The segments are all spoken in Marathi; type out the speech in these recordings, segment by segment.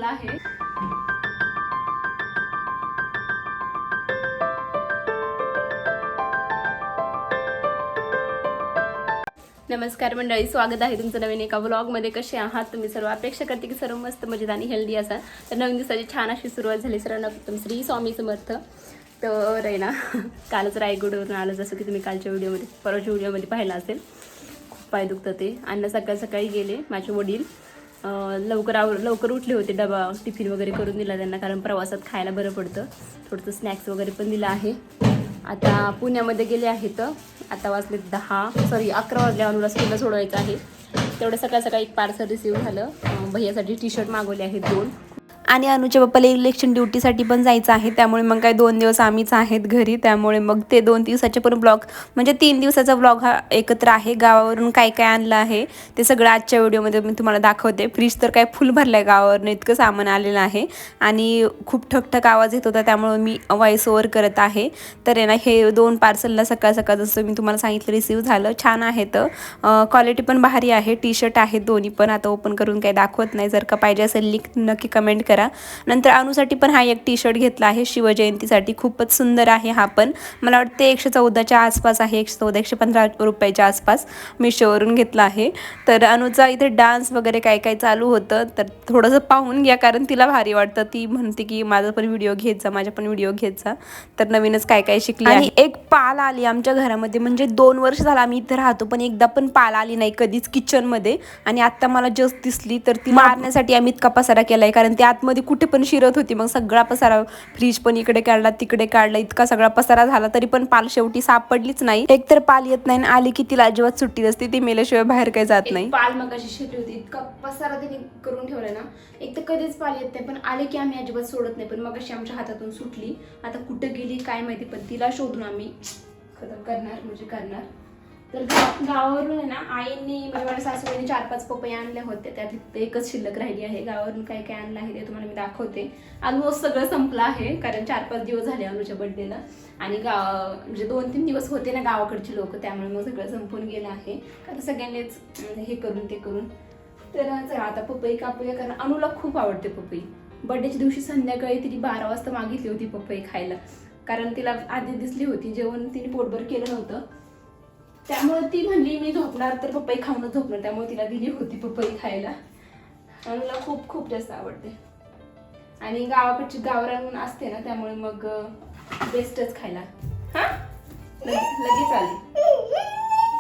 संपला आहे. नमस्कार मंडळी, स्वागत आहे तुमचं नवीन एका व्लॉगमध्ये. कसे आहात तुम्ही सर्व? अपेक्षा करते की सर्व मस्त मजेत आणि हेल्दी असाल. तर नवीन दिवसाची छान अशी सुरुवात झाली. सर्वांना उत्तम श्री स्वामी समर्थ. तर आहे ना, कालच रायगडवरून आलं, जसं की तुम्ही कालच्या व्हिडिओमध्ये परवाच्या व्हिडिओमध्ये पाहिलं असेल. खूप पाय दुखतं ते. आणि सकाळी गेले माझे वडील. लवकर उठले होते. डबा टिफिन वगैरे करून दिला त्यांना, कारण प्रवासात खायला बरं पडतं. थोडंसं स्नॅक्स वगैरे पण दिलं आहे. आता पुण्यामध्ये गेले आहेत. आता वाजले 11 वाजले. अनुला स्कूलला सोडवायचं आहे. तेवढं सकाळी एक पार्सल रिसीव्ह झालं. भैयासाठी टी-शर्ट मागवले आहेत 2. आणि अनुच्या पप्पाला इलेक्शन ड्युटीसाठी पण जायचं आहे, त्यामुळे मग काय 2 दिवस आम्हीच आहेत घरी. त्यामुळे मग ते 2 दिवसाचे पण ब्लॉग, म्हणजे 3 दिवसाचा ब्लॉग हा एकत्र आहे. गावावरून काय काय आणलं आहे ते सगळं आजच्या व्हिडिओमध्ये मी तुम्हाला दाखवते. फ्रीज तर काय फुल भरलं आहे, गावावरून इतकं सामान आलेलं आहे आणि खूप ठकठक आवाज येत होता, त्यामुळे मी व्हॉइस ओव्हर करत आहे. तर आहे ना, हे 2 पार्सलला सकाळ जसं मी तुम्हाला सांगितलं रिसीव्ह झालं. छान आहेत, क्वालिटी पण भारी आहे. टी-शर्ट आहेत दोन्ही पण. आता ओपन करून काही दाखवत नाही. जर का पाहिजे असेल लिंक नक्की कमेंट करा. नंतर अनुसाठी पण हा एक टी-शर्ट घेतला आहे शिवजयंतीसाठी. खूपच सुंदर आहे हा पण. मला वाटते 114च्या आसपास आहे. 114 115 रुपयाच्या आसपास मिशोवरून घेतला आहे. तर अनुचा इथे डान्स वगैरे काय काय चालू होतं, तर थोडंसं पाहून घ्या, कारण तिला भारी वाटतं. ती म्हणते की माझा पण व्हिडिओ घेत जा, माझा पण व्हिडिओ घेत जा. तर नवीनच काय काय शिकली. आणि एक पाल आली आमच्या घरामध्ये, म्हणजे 2 वर्ष झालं आम्ही इथे राहतो, पण एकदा पण पाल आली नाही कधीच किचनमध्ये. आणि आत्ता मला जस्ट दिसली, तर ती मारण्यासाठी आम्ही इतका पसारा केलाय, कारण ती आतमध्ये कुठे पण शिरत होती. मग सगळा पसारा, फ्रीज पण इकडे काढला तिकडे काढला, इतका सगळा पसारा झाला, तरी पण पाल शेवटी सापडलीच नाही. एक तर पाल येत नाही, आली की तिला अजिबात सुट्टी नसते. ती मेल्याशिवाय बाहेर काही जात नाही. पाल मग अशी शिरली होती, इतका पसारा तिने करून ठेवला ना. एक तर कधीच पाल येत नाही, पण आले की आम्ही अजिबात सोडत नाही. पण मग अशी आमच्या हातातून सुटली. आता कुठं गेली काय माहिती, पण तिला शोधून आम्ही खतम करणार. तर गावावरून आहे ना, आईंनी म्हणजे माझ्या सासूबाईंनी 4-5 पपई आणल्या होत्या, त्यात एकच शिल्लक राहिली आहे. गावावरून काय काय आणलं आहे ते तुम्हाला मी दाखवते. ऑलमोस्ट सगळं संपलं आहे, कारण 4-5 दिवस झाले अनुच्या बर्थडेला. आणि म्हणजे 2-3 दिवस होते ना गावाकडचे लोक, त्यामुळे मग सगळं संपून गेलं आहे. कारण सगळ्यांनीच हे करून ते करून. तर आता पपई कापूया, कारण अनुला खूप आवडते पपई. बर्थडेच्या दिवशी संध्याकाळी तिने 12 वाजता मागितली होती पपई खायला, कारण तिला आधी दिसली होती. जेवण तिने पोटभर केलं नव्हतं, त्यामुळे ती म्हणली मी झोपणार तर पपई खाऊनच झोपणार. त्यामुळे तिला दिली होती पपई खायला. अनुला खूप खूप जास्त आवडते. आणि गावाकडची गावरान असते ना, त्यामुळे मग बेस्टच खायला. हा लगेच आली.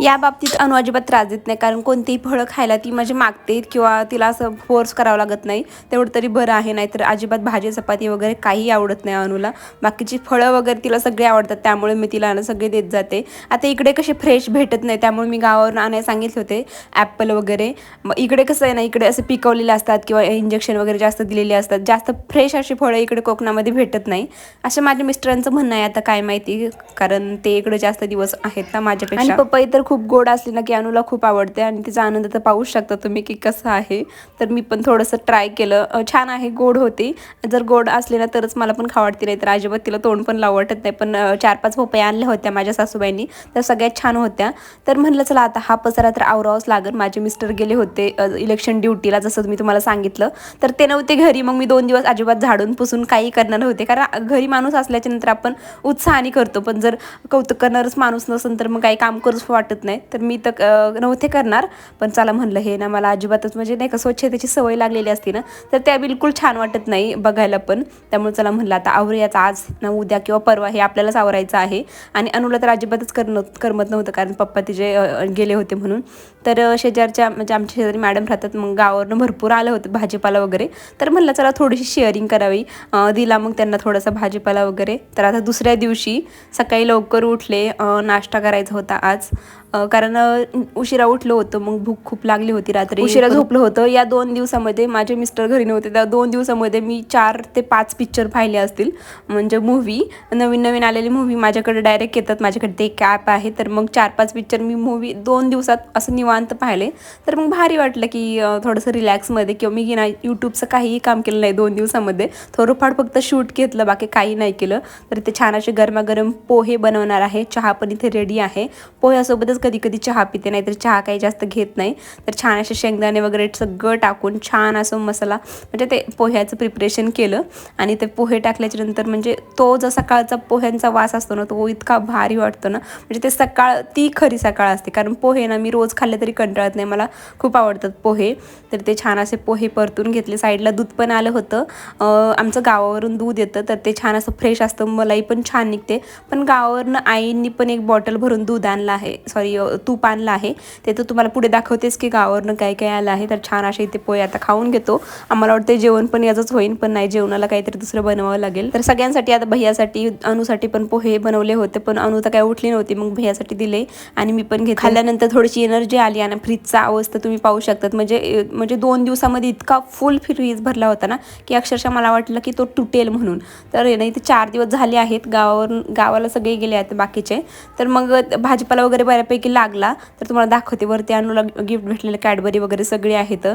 या बाबतीत अनु अजिबात त्रास देत नाही, कारण कोणतीही फळं खायला ती म्हणजे मागते, किंवा तिला असं फोर्स करावं लागत नाही. तेवढं तरी बरं आहे. नाहीतर अजिबात भाजी चपाती वगैरे काही आवडत नाही अनुला. बाकीची फळं वगैरे तिला सगळे आवडतात, त्यामुळे मी तिला सगळे देत जाते. आता इकडे कसे फ्रेश भेटत नाही, त्यामुळे मी गावावरून आणायला सांगितले होते ॲपल वगैरे. मग इकडे कसं आहे ना, इकडे असं पिकवलेले असतात किंवा इंजेक्शन वगैरे जास्त दिलेले असतात. जास्त फ्रेश अशी फळं इकडे कोकणामध्ये भेटत नाही, असं माझ्या मिस्टरांचं म्हणणं आहे. आता काय माहिती, कारण ते इकडे जास्त दिवस आहेत ना माझ्यापेक्षा. आणि पपई तर खूप गोड असली ना की अनुला खूप आवडते, आणि तिचा आनंद तर पाहूच शकता तुम्ही की कसं आहे. तर मी पण थोडंसं ट्राय केलं. छान आहे, गोड होती. जर गोड असली ना तरच मला पण खावडती, नाही तर अजिबात तिला तोंड पण लावू वाटत नाही. पण 4-5 पपई आणल्या होत्या माझ्या सासूबाईंनी, तर सगळ्यात छान होत्या. तर म्हणलं चला आता हा पसारा तर आवरावाच लागेल. माझे मिस्टर गेले होते इलेक्शन ड्युटीला, जसं मी तुम्हाला सांगितलं. तर ते नव्हते घरी. मग मी 2 दिवस अजिबात झाडून पुसून काही करणार नव्हते, कारण घरी माणूस असल्याच्या नंतर आपण उत्साहाने करतो, पण जर कौतुक करणारच माणूस नसेल तर मग काही काम करूच वाटत नाही. तर मी तर नव्हते करणार. पण चला म्हणलं, हे ना मला अजिबातच म्हणजे नाही का, स्वच्छतेची सवय लागलेली असते ना, तर त्या बिलकुल छान वाटत नाही बघायला पण. त्यामुळे चला म्हणलं आता आवरूयाच आज ना उद्या किंवा परवा, हे आपल्यालाच आवरायचं आहे. आणि अनुला तर अजिबातच करमत नव्हतं, कारण पप्पा तिचे गेले होते म्हणून. तर शेजारच्या म्हणजे आमच्या शेजारी मॅडम राहतात, मग गावावरून भरपूर आलं होतं भाजीपाला वगैरे. तर म्हणलं चला थोडीशी शेअरिंग करावी. दिला मग त्यांना थोडासा भाजीपाला वगैरे. तर आता दुसऱ्या दिवशी सकाळी लवकर उठले. नाश्ता करायचा होता आज, कारण उशिरा उठलो होतो, मग भूक खूप लागली होती. रात्री उशिरा झोपलं होतं. या 2 दिवसामध्ये माझे मिस्टर घरी नव्हते. त्या 2 दिवसामध्ये मी 4 ते 5 पिक्चर पाहिले असतील, म्हणजे मूव्ही. नवीन आलेली मूव्ही माझ्याकडे डायरेक्ट येतात. माझ्याकडे ते एक ॲप आहे, तर मग 4-5 पिक्चर मी मूव्ही 2 दिवसात असं निवांत पाहिले. तर मग भारी वाटलं की थोडंसं रिलॅक्समध्ये, किंवा मी ना यूट्यूबचं काहीही काम केलं नाही 2 दिवसामध्ये. थोडंफार फक्त शूट घेतलं, बाकी काही नाही केलं. तर ते छान असे गरमागरम पोहे बनवणार आहे. चहा पण इथे रेडी आहे. पोह्यासोबतच कधी कधी चहा पिते, नाहीतर चहा काही जास्त घेत नाही. तर छान असे शेंगदाणे वगैरे सगळं टाकून छान असं मसाला म्हणजे ते पोह्याचं प्रिपरेशन केलं आणि ते पोहे टाकल्याच्या नंतर म्हणजे तो जो सकाळचा पोह्यांचा वास असतो ना तो इतका भारी वाटतो ना. म्हणजे ते सकाळ ती खरी सकाळ असते, कारण पोहे ना मी रोज खाल्ले तरी कंटाळत नाही, मला खूप आवडतात पोहे. तर ते छान असे पोहे परतून घेतले. साईडला दूध पण आलं होतं. आमचं गावावरून दूध येतं तर ते छान असं फ्रेश असतं, मलाई पण छान निघते. पण गावावरनं आईंनी पण एक बॉटल भरून दूध आणलं आहे, सॉरी तूप आणलं आहे. ते तर तुम्हाला पुढे दाखवतेच की गावावरनं काय काय आलं आहे. तर छान असे इथे पोहे आता खाऊन घेतो. आम्हाला वाटतं जेवण पण याचंच होईल, पण नाही, जेवणाला काहीतरी दुसरं बनवावं लागेल. तर सगळ्यांसाठी आता भैयासाठी अनुसाठी पण पोहे बनवले होते, पण अनु तर काय उठली नव्हती, मग भैयासाठी दिले आणि मी पण घेतले. खाल्ल्यानंतर थोडीशी एनर्जी आली आणि फ्रीजचा अवस्था तुम्ही पाहू शकतात. म्हणजे 2 दिवसामध्ये इतका फुल फ्रीज भरला होता ना की अक्षरशः मला वाटलं की तो तुटेल म्हणून. तर नाही, ते 4 दिवस झाले आहेत, गावाला सगळे गेले आहेत बाकीचे. तर मग भाजीपाला वगैरे बऱ्यापैकी लागला. तर तुम्हाला दाखवते, वरती अनुला गिफ्ट भेटलेले कॅडबरी वगैरे सगळे आहेत.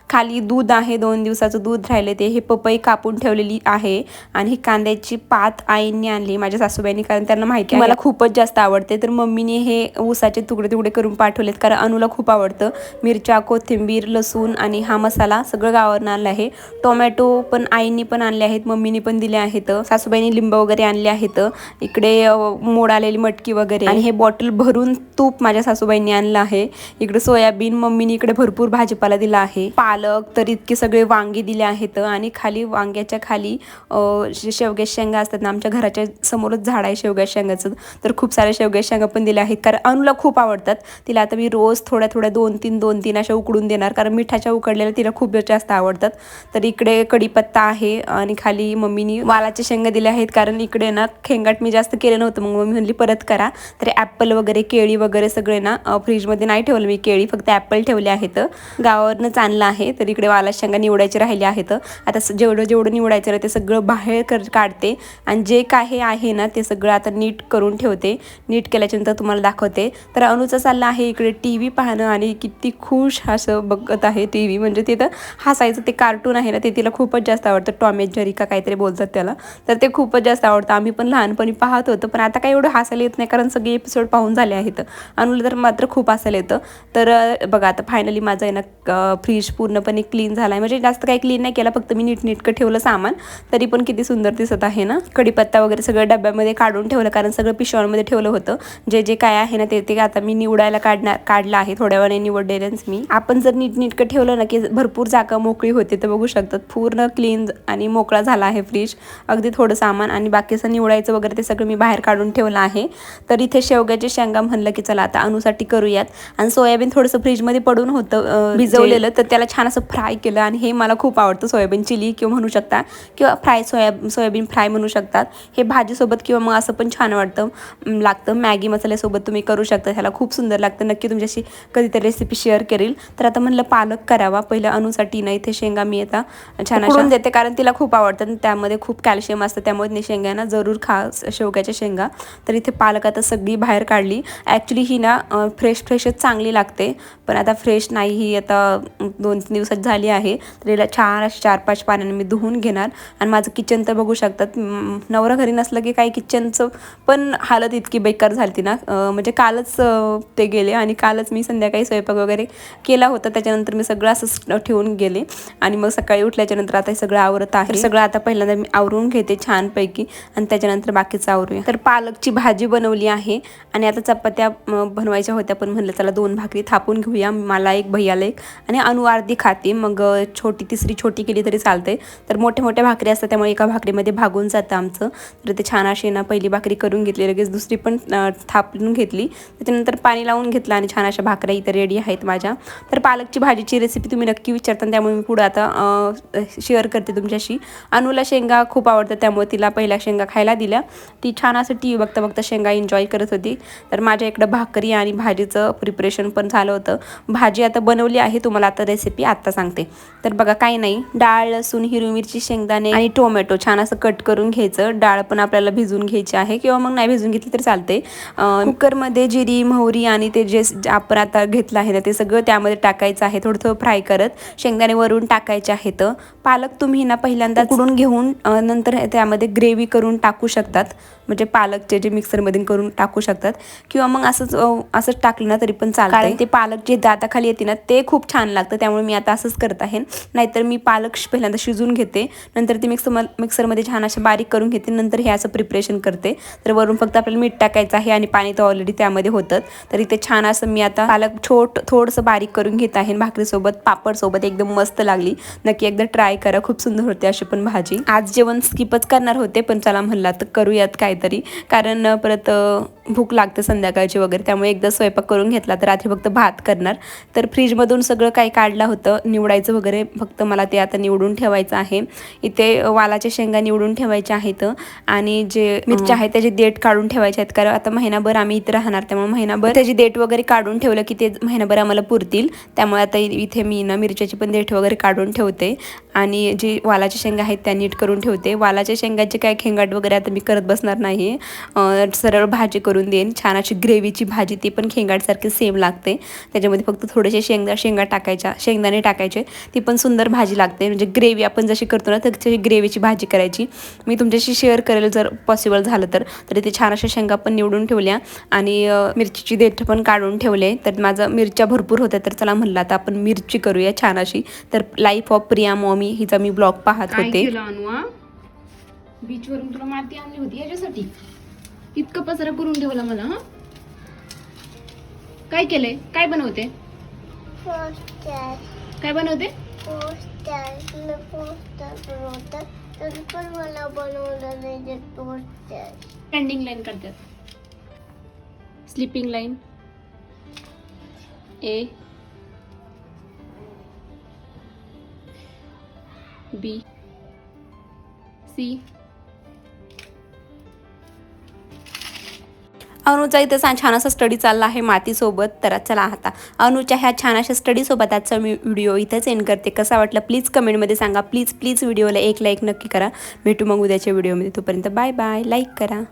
खाली दूध आहे, 2 दिवसाचं दूध राहिले ते. हे पपई कापून ठेवलेली आहे आणि ही कांद्याची पात आईंनी आणली माझ्या सासूबाईंनी, कारण त्यांना माहिती मला खूपच जास्त आवडते. तर मम्मीने हे ऊसाचे तुकडे करून पाठवलेत, कारण अनुला खूप आवडतं. मिरच्या, कोथिंबीर, लसूण आणि हा मसाला सगळं गावावरून आणलं आहे. टोमॅटो पण आईंनी पण आणले आहेत, मम्मीने पण दिले आहेत. सासूबाईंनी लिंब वगैरे आणले आहेत. इकडे मोड आलेली मटकी वगैरे आणि हे बॉटल भरून तूप माझ्या सासूबाईंनी आणलं आहे. इकडे सोयाबीन मम्मीने इकडे भरपूर भाजीपाला दिला आहे. पालक, तर इतके सगळे वांगे दिले आहेत आणि खाली वांग्याच्या खाली शेवग्याच्या शेंगा असतात ना, आमच्या घराच्या समोरच झाड आहे शेवग्याच्या शेंगाचं. तर खूप साऱ्या शेवग्याच्या शेंगा पण दिल्या आहेत, कारण अनुला खूप आवडतात. तिला आता मी रोज थोड्या 2-3 अशा उकडून देणार, कारण मिठाच्या उकडलेल्या तिला खूप जास्त आवडतात. तर इकडे कढीपत्ता आहे आणि खाली मम्मीनी वालाच्या शेंगा दिल्या आहेत, कारण इकडे ना खेंगाट मी जास्त केलं नव्हतं, मग मम्मी म्हणली परत करा. तर ॲपल वगैरे, केळी वगैरे सगळे ना फ्रीजमध्ये नाही ठेवलं मी केळी, फक्त ॲपल ठेवले आहेत. गावावरनंच आणलं आहे. तर इकडे वालाच्या शेंगा निवडायचे राहिले आहेत. आता जेवढं निवडायचं आहे ते सगळं बाहेर काढते आणि जे काही आहे ना ते सगळं आता नीट करून ठेवते. नीट केल्याच्यानंतर तुम्हाला दाखवते. तर अनुचं चाललं आहे इकडे TV पाहणं आणि किती खुश असं बघत आहे TV. म्हणजे तिथं हसायचं ते कार्टून आहे ना ते तिला खूपच जास्त आवडतं. टॉम अँड जेरी का काहीतरी बोलतात त्याला, तर ते खूपच जास्त आवडतं. आम्ही पण लहानपणी पाहत होतो, पण आता काही एवढं हसायला येत नाही, कारण सगळे एपिसोड पाहून झाले आहेत. अनुला तर मात्र खूप हसायला येतं. तर बघा आता फायनली माझं आहे ना फ्रीज पूर्णपणे क्लीन झाला आहे. म्हणजे जास्त काही क्लीन नाही केला, फक्त मी नीटनेटकं ठेवलं सामान, तरी पण किती सुंदर दिसत आहे ना. कढीपत्ता वगैरे सगळं डब्यामध्ये काढून ठेवलं, कारण सगळं पिशव्यांमध्ये ठेवलं होतं. जे काय आहे ना ते आता मी निवडायला काढलं आहे. थोड्या वेळाने निवडलेलंच मी. आपण जर नीटनेटकं ठेवलं ना की भरपूर जागा मोकळी होते. तर बघू शकतात पूर्ण क्लीन आणि मोकळा झाला आहे फ्रीज. अगदी थोडं सामान आणि बाकीचं निवडायचं वगैरे ते सगळं मी बाहेर काढून ठेवलं आहे. तर इथे शेवग्याचे शेंगा म्हणलं की चला आता अनुसाठी करूयात. आणि सोयाबीन थोडंसं फ्रीजमध्ये पडून होतं भिजवलेलं, तर त्याला छान असं फ्राय केलं आणि हे मला खूप आवडतं. सोयाबीन चिली किंवा म्हणू शकता, किंवा सोयाबीन फ्राय म्हणू शकतात. हे भाजीसोबत किंवा मग असं पण छान लागतं. मॅगी मसाल्यासोबत तुम्ही करू शकता, ह्याला खूप सुंदर लागतं. नक्की तुमच्याशी कधीतरी रेसिपी शेअर करेल. तर आता म्हणलं पालक करावा पहिलं अनुसाठी. ना इथे शेंगा मी आता छान उकडून देते, कारण तिला खूप आवडतात. त्यामध्ये खूप कॅल्शियम असतं, त्यामुळे शेंगांना जरूर खा शेवग्याच्या शेंगा. तर इथे पालक आता सगळी बाहेर काढली. ॲक्च्युली ही ना फ्रेशच चांगली लागते, पण आता फ्रेश नाही, ही आता 2-3 दिवसात झाली आहे. तर हिला छान अशी 4-5 पाण्याने मी धुवून घेणार. आणि माझं किचन तर बघू शकतात, नवरा घरी नसलं की काही किचनचं पण हालत इतकी बेकार झाली ना. म्हणजे कालच ते गेले आणि कालच मी संध्याकाळी स्वयंपाक वगैरे केला होता. त्याच्यानंतर मी सगळं असं ठेवून गेले आणि मग सकाळी उठल्याच्या नंतर आता हे सगळं आवरत आहे. सगळं आता पहिल्यांदा मी आवरून घेते छानपैकी आणि त्याच्यानंतर बाकीचं आवरूया. तर पालकची भाजी बनवली आहे आणि आता चपात्या बनवायच्या होत्या, पण म्हणलं चला 2 भाकरी थापून घेऊया. मला एक, भैयाला एक आणि अनु अर्धी खाते. मग तिसरी छोटी केली तरी चालते. तर मोठ्या भाकरी असतात, त्यामुळे एका भाकरीमध्ये भागून जातं आमचं. तर ते छान अशी ना पहिली भाकरी करून घेतली, लगेच दुसरी पण थापून घेतली. त्याच्यानंतर पाणी लावून घेतलं आणि छान अशा भाकऱ्या इथं रेडी आहेत माझ्या. तर पालकची भाजीची रेसिपी तुम्ही नक्की विचारता, त्यामुळे मी पुढं आता शेअर करते तुमच्याशी. अनुला शेंगा खूप आवडतात, त्यामुळे तिला पहिल्या शेंगा खायला दिल्या. ती छान असं TV बघता शेंगा एन्जॉय करत होती. तर माझ्या इकडं भाकरी आणि भाजीचं प्रिपरेशन पण झालं होतं. भाजी आता बनवली आहे, तुम्हाला आता रेसिपी आत्ता सांगते. तर बघा काही नाही, डाळ, लसूण, हिरवी मिरची, शेंगदाणे आणि टोमॅटो छान असं कट करून घ्यायचं. डाळ पण आपल्याला भिजवून घ्यायची आहे, किंवा मग नाही भिजवून घेतली तरी चालते. कुकरमध्ये जिरी, मोहरी आणि ते जे आपण आता घेतलं आहे ना ते सगळं त्यामध्ये टाकायचं आहे. थोडं फ्राय करत शेंगदाणे वरून टाकायचे आहेत. पालक तुम्ही ना पहिल्यांदा उकडून घेऊन नंतर त्यामध्ये ग्रेव्ही करून टाकू शकतात. म्हणजे पालकचे जे मिक्सरमध्ये करून टाकू शकतात, किंवा मग असंच असंच टाकलं ना तरी पण चालतं, कारण ते पालक जे दाताखाली येते ना ते खूप छान लागतं. त्यामुळे मी आता असंच करत आहे. नाहीतर मी पालक पहिल्यांदा शिजून घेते, नंतर ती मिक्सरमध्ये छान असे बारीक करून घेते, नंतर हे असं प्रिपरेशन करते. तर वरून फक्त आपल्याला मीठ टाकायचं आहे आणि पाणी तर ऑलरेडी त्यामध्ये होतं. तर इथे छान असं मी आता पालक थोडंसं बारीक करून घेत आहे. भाकरीसोबत पापडसोबत एकदम मस्त लागली. नक्की एकदा ट्राय करा, खूप सुंदर होते अशी पण भाजी. आज जेवण स्किपच करणार होते, पण चला म्हणला तर करूयात काहीतरी, कारण परत भूक लागते संध्याकाळची वगैरे. त्यामुळे एकदा स्वयंपाक करून घेतला, तर रात्री फक्त भात करणार. तर फ्रीजमधून सगळं काही काढलं होतं निवडायचं वगैरे, फक्त मला ते आता निवडून ठेवायचं आहे. इथे वालाच्या शेंगा निवडून ठेवायच्या आहेत आणि जे मिरच्या आहेत त्याचे देठ काढून ठेवायचे आहेत, कारण आता महिनाभर आम्ही इथे राहणार. त्यामुळे महिनाभर त्याची देठ वगैरे काढून ठेवलं की ते महिनाभर आम्हाला पुरतील. त्यामुळे आता इथे मी ना मिरच्याची पण देठ वगैरे काढून ठेवते आणि जी वालाच्या शेंगा आहेत त्या नीट करून ठेवते. वालाच्या शेंगाचे काय खेंगाट वगैरे आता मी करत बसणार नाही, सरळ भाजी करून देईन. छान अशी ग्रेव्हीची भाजी, ती पण खेंगाटसारखी सेम लागते. त्याच्यामध्ये फक्त थोडेसे शेंगा टाकायच्या, शेंगदाणे टाकायचे, ती पण सुंदर भाजी लागते. म्हणजे ग्रेव्ही आपण जशी करतो ना तशी ग्रेव्हीची भाजी करायची. मी तुमच्याशी शेअर करेल जर पॉसिबल झालं तर. ते छान अशा शेंगा पण निवडून ठेवल्या आणि मिरचीची देठ पण काढून ठेवले. तर माझं मिरच्या भरपूर होत्या, तर चला म्हणलं आता आपण मिरची करूया छान अशी. तर लाईफ ऑफ प्रिया मॉमी हिचा मी ब्लॉग पाहत होते. बीचवरून तुला माती आणली होती याच्यासाठी, इतकं पसारा करून ठेवला मला. हा काय केलंय, काय बनवते, काय बनवते? स्टँडिंग लाईन करतात, sleeping line, A B C. अनुचा इथं छान असा स्टडी चालला आहे मातीसोबत. तर चला आता अनुच्या ह्या छान अशा स्टडीसोबत आजचा मी व्हिडिओ इथंच एंड करते. कसा वाटला प्लीज कमेंटमध्ये सांगा. प्लीज व्हिडिओला एक लाईक नक्की करा. भेटू मग उद्याच्या व्हिडिओमध्ये. तोपर्यंत बाय बाय. लाईक करा.